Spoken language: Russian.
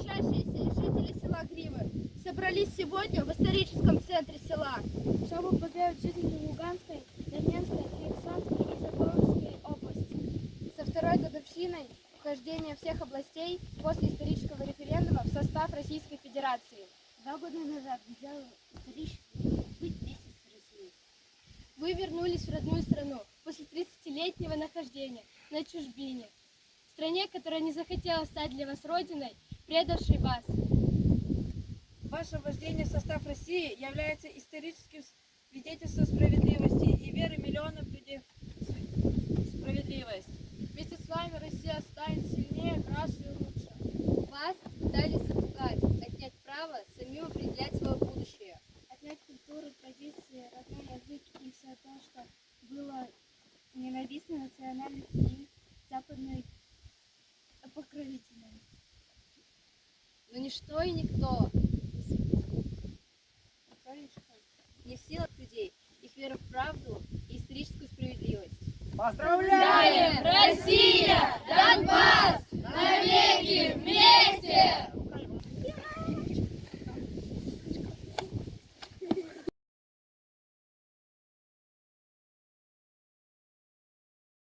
учащиеся и жители села Гривы собрались сегодня в историческом центре села, чтобы поздравить жителей Луганской, Донецкой, Херсонской и Запорожской области со второй годовщиной вхождения всех областей после исторического референдума в состав Российской Федерации. 2 года назад сделал исторический выбор быть вместе с Россией. Вы вернулись в родную страну после 30-летнего нахождения на чужбине, в стране, которая не захотела стать для вас родиной, предавшей вас. Ваше вхождение в состав России является историческим свидетельством справедливости и веры миллионов людей в справедливость. Вместе с вами Россия станет сильнее, краше и лучше. Вас пытались запугать, отнять право самим определять свое будущее. Отнять культуру, традиции, родной язык и все то, что было ненавистно национальных и западной покровительной. Но ничто и никто не в силах людей, их вера в правду и историческую справедливость. Поздравляем! Россия! Донбасс! Навеки вместе!